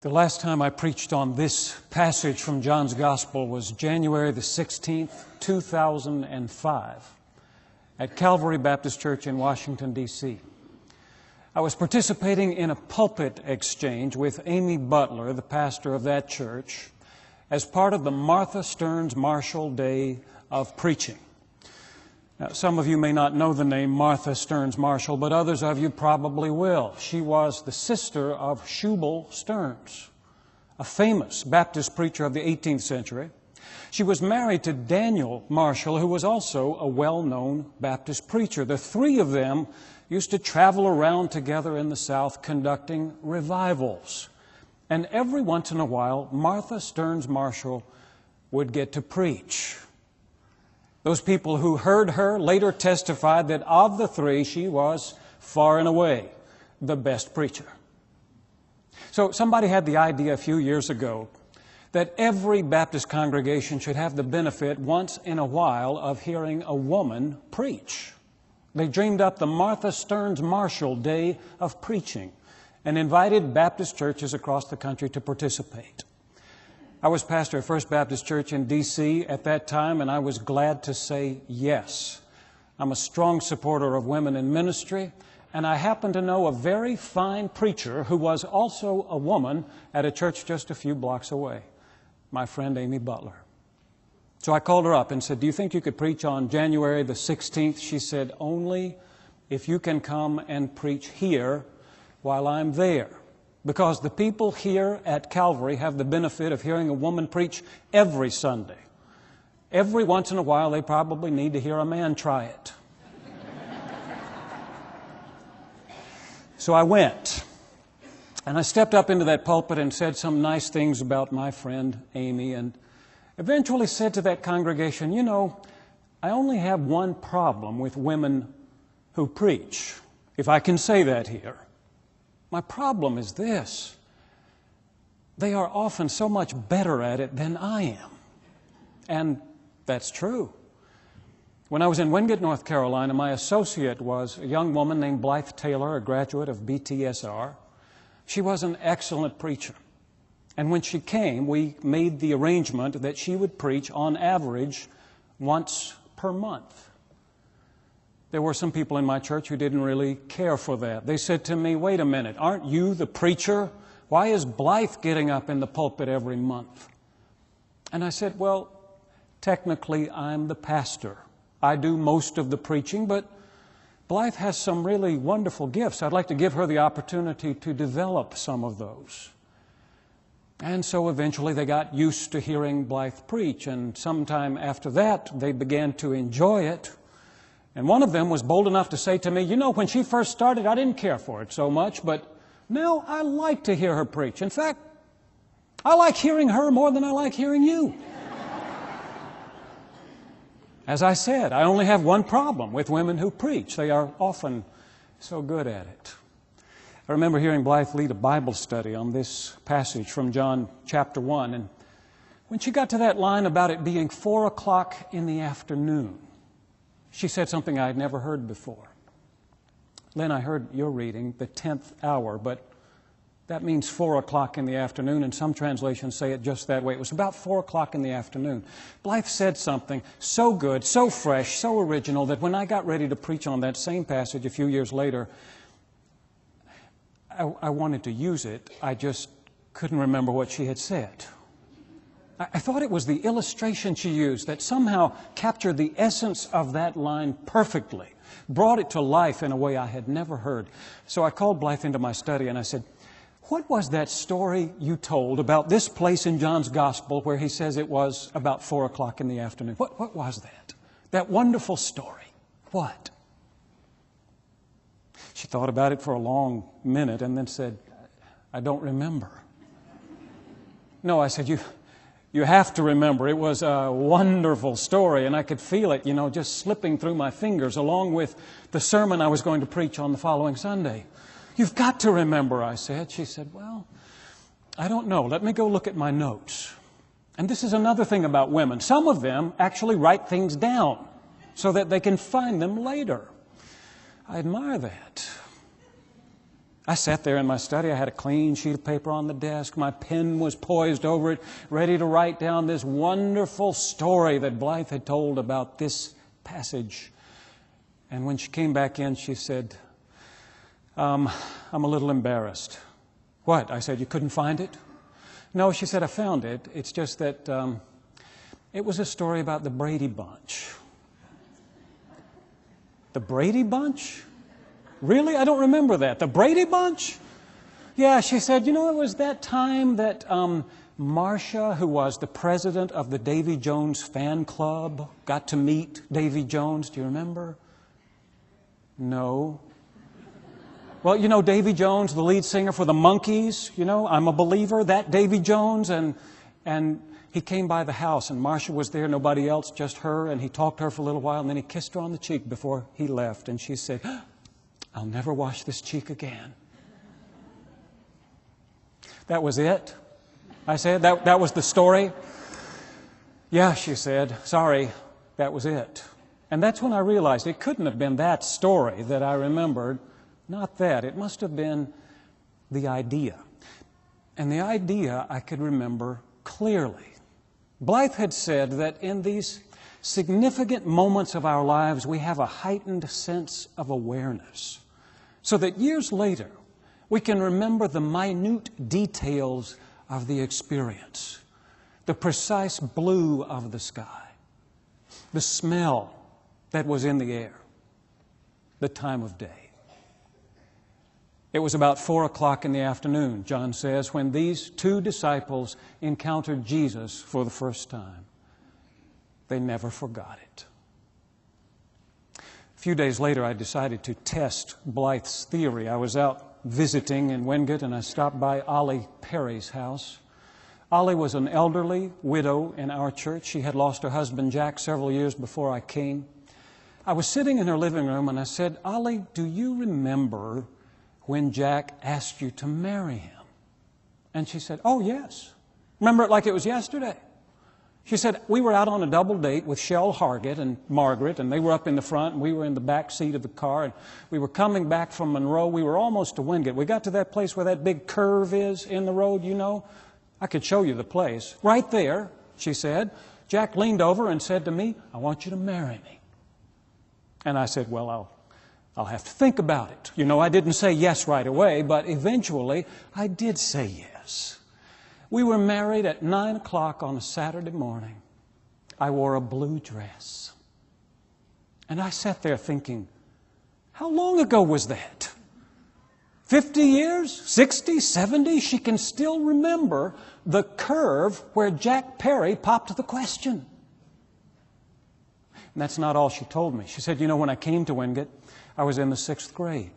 The last time I preached on this passage from John's Gospel was January the 16th, 2005, at Calvary Baptist Church in Washington, D.C. I was participating in a pulpit exchange with Amy Butler, the pastor of that church, as part of the Martha Stearns Marshall Day of Preaching. Now, some of you may not know the name Martha Stearns Marshall, but others of you probably will. She was the sister of Shubal Stearns, a famous Baptist preacher of the 18th century. She was married to Daniel Marshall, who was also a well-known Baptist preacher. The three of them used to travel around together in the South conducting revivals. And every once in a while, Martha Stearns Marshall would get to preach. Those people who heard her later testified that of the three, she was far and away the best preacher. So somebody had the idea a few years ago that every Baptist congregation should have the benefit once in a while of hearing a woman preach. They dreamed up the Martha Stearns Marshall Day of Preaching and invited Baptist churches across the country to participate. I was pastor at First Baptist Church in D.C. at that time, and I was glad to say yes. I'm a strong supporter of women in ministry, and I happen to know a very fine preacher who was also a woman at a church just a few blocks away, my friend Amy Butler. So I called her up and said, "Do you think you could preach on January the 16th? She said, "Only if you can come and preach here while I'm there. Because the people here at Calvary have the benefit of hearing a woman preach every Sunday. Every once in a while, they probably need to hear a man try it." So I went, and I stepped up into that pulpit and said some nice things about my friend Amy, and eventually said to that congregation, "You know, I only have one problem with women who preach, if I can say that here. My problem is this: they are often so much better at it than I am." And that's true. When I was in Wingate, North Carolina, my associate was a young woman named Blythe Taylor, a graduate of BTSR. She was an excellent preacher. And when she came, we made the arrangement that she would preach on average once per month. There were some people in my church who didn't really care for that. They said to me, "Wait a minute, aren't you the preacher? Why is Blythe getting up in the pulpit every month?" And I said, "Well, technically I'm the pastor. I do most of the preaching, but Blythe has some really wonderful gifts. I'd like to give her the opportunity to develop some of those." And so eventually they got used to hearing Blythe preach, and sometime after that they began to enjoy it. And one of them was bold enough to say to me, "You know, when she first started, I didn't care for it so much, but now I like to hear her preach. In fact, I like hearing her more than I like hearing you." As I said, I only have one problem with women who preach. They are often so good at it. I remember hearing Blythe lead a Bible study on this passage from John chapter 1, and when she got to that line about it being 4 o'clock in the afternoon, she said something I had never heard before. "Lynn, I heard your reading, the 10th hour, but that means 4 o'clock in the afternoon, and some translations say it just that way. It was about 4 o'clock in the afternoon." Blythe said something so good, so fresh, so original, that when I got ready to preach on that same passage a few years later, I wanted to use it. I just couldn't remember what she had said. I thought it was the illustration she used that somehow captured the essence of that line perfectly, brought it to life in a way I had never heard. So I called Blythe into my study and I said, "What was that story you told about this place in John's Gospel where he says it was about 4 o'clock in the afternoon? What was that? That wonderful story. What?" She thought about it for a long minute and then said, "I don't remember." "No," I said, You have to remember. It was a wonderful story, and I could feel it, just slipping through my fingers along with the sermon I was going to preach on the following Sunday. "You've got to remember," I said. She said, "Well, I don't know. Let me go look at my notes." And this is another thing about women. Some of them actually write things down so that they can find them later. I admire that. I sat there in my study. I had a clean sheet of paper on the desk. My pen was poised over it, ready to write down this wonderful story that Blythe had told about this passage. And when she came back in, she said, I'm a little embarrassed. What? I said, you couldn't find it? No, she said, I found it. It's just that it was a story about the Brady Bunch. The Brady Bunch? Really? I don't remember that. The Brady Bunch? Yeah, she said, it was that time that Marcia, who was the president of the Davy Jones fan club, got to meet Davy Jones. Do you remember? No. Well, Davy Jones, the lead singer for the Monkees, I'm a Believer, that Davy Jones, and he came by the house, and Marcia was there, nobody else, just her, and he talked to her for a little while, and then he kissed her on the cheek before he left, and she said, I'll never wash this cheek again. That was it? I said, that was the story? Yeah, she said, sorry, that was it. And that's when I realized it couldn't have been that story that I remembered. Not that. It must have been the idea. And the idea I could remember clearly. Blythe had said that in these significant moments of our lives, we have a heightened sense of awareness, so that years later, we can remember the minute details of the experience, the precise blue of the sky, the smell that was in the air, the time of day. It was about 4 o'clock in the afternoon, John says, when these two disciples encountered Jesus for the first time. They never forgot it. A few days later, I decided to test Blythe's theory. I was out visiting in Wingate, and I stopped by Ollie Perry's house. Ollie was an elderly widow in our church. She had lost her husband, Jack, several years before I came. I was sitting in her living room, and I said, Ollie, do you remember when Jack asked you to marry him? And she said, oh, yes. Remember it like it was yesterday. She said, we were out on a double date with Shell Hargett and Margaret, and they were up in the front, and we were in the back seat of the car, and we were coming back from Monroe. We were almost to Wingate. We got to that place where that big curve is in the road, I could show you the place. Right there, she said, Jack leaned over and said to me, I want you to marry me. And I said, well, I'll have to think about it. I didn't say yes right away, but eventually I did say yes. We were married at 9 o'clock on a Saturday morning. I wore a blue dress. And I sat there thinking, how long ago was that? 50 years? 60? 70? She can still remember the curve where Jack Perry popped the question. And that's not all she told me. She said, when I came to Wingate, I was in the 6th grade.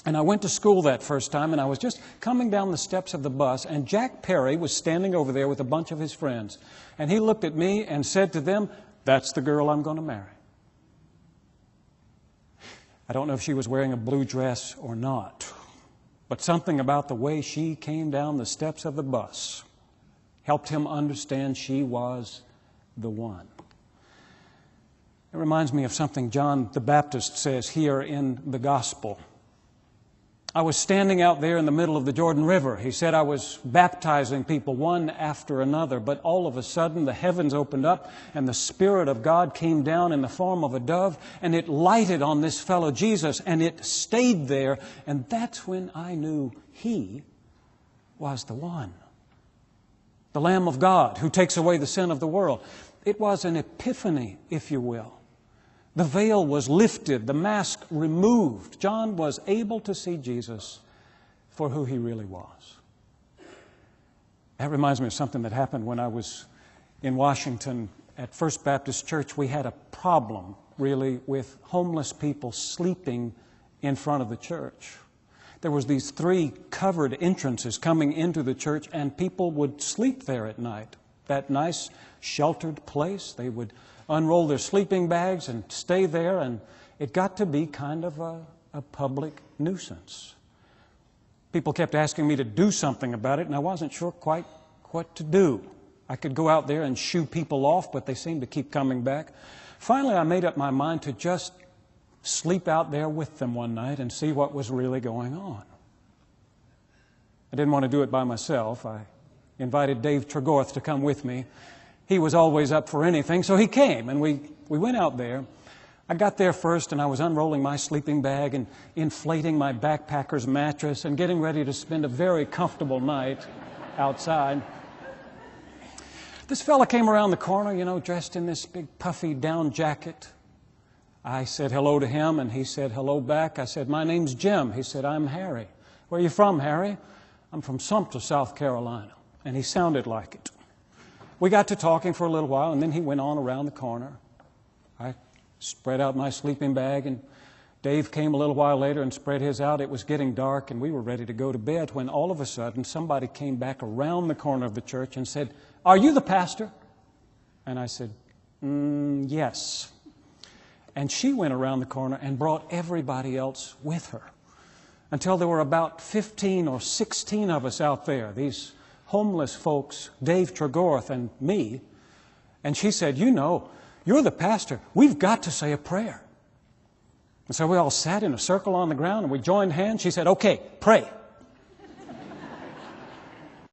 And I went to school that first time, and I was just coming down the steps of the bus, and Jack Perry was standing over there with a bunch of his friends. And he looked at me and said to them, that's the girl I'm going to marry. I don't know if she was wearing a blue dress or not, but something about the way she came down the steps of the bus helped him understand she was the one. It reminds me of something John the Baptist says here in the Gospel. I was standing out there in the middle of the Jordan River. He said I was baptizing people one after another, but all of a sudden the heavens opened up and the Spirit of God came down in the form of a dove, and it lighted on this fellow Jesus, and it stayed there, and that's when I knew he was the one. The Lamb of God who takes away the sin of the world. It was an epiphany, if you will. The veil was lifted, the mask removed. John was able to see Jesus for who he really was. That reminds me of something that happened when I was in Washington at First Baptist Church. We had a problem, really, with homeless people sleeping in front of the church. There was these 3 covered entrances coming into the church, and people would sleep there at night. That nice, sheltered place, they would unroll their sleeping bags and stay there, and it got to be kind of a public nuisance. People kept asking me to do something about it, and I wasn't sure quite what to do. I could go out there and shoo people off, but they seemed to keep coming back. Finally, I made up my mind to just sleep out there with them one night and see what was really going on. I didn't want to do it by myself. I invited Dave Tregorth to come with me. He was always up for anything, so he came, and we went out there. I got there first, and I was unrolling my sleeping bag and inflating my backpacker's mattress and getting ready to spend a very comfortable night outside. This fella came around the corner, dressed in this big puffy down jacket. I said hello to him, and he said hello back. I said, "My name's Jim." He said, "I'm Harry." "Where are you from, Harry?" "I'm from Sumter, South Carolina." And he sounded like it. We got to talking for a little while, and then he went on around the corner. I spread out my sleeping bag, and Dave came a little while later and spread his out. It was getting dark, and we were ready to go to bed when all of a sudden somebody came back around the corner of the church and said, "Are you the pastor?" And I said, "Yes." And she went around the corner and brought everybody else with her until there were about 15 or 16 of us out there, these homeless folks, Dave Tregorth and me. And she said, "You're the pastor. We've got to say a prayer." And so we all sat in a circle on the ground and we joined hands. She said, "Okay, pray."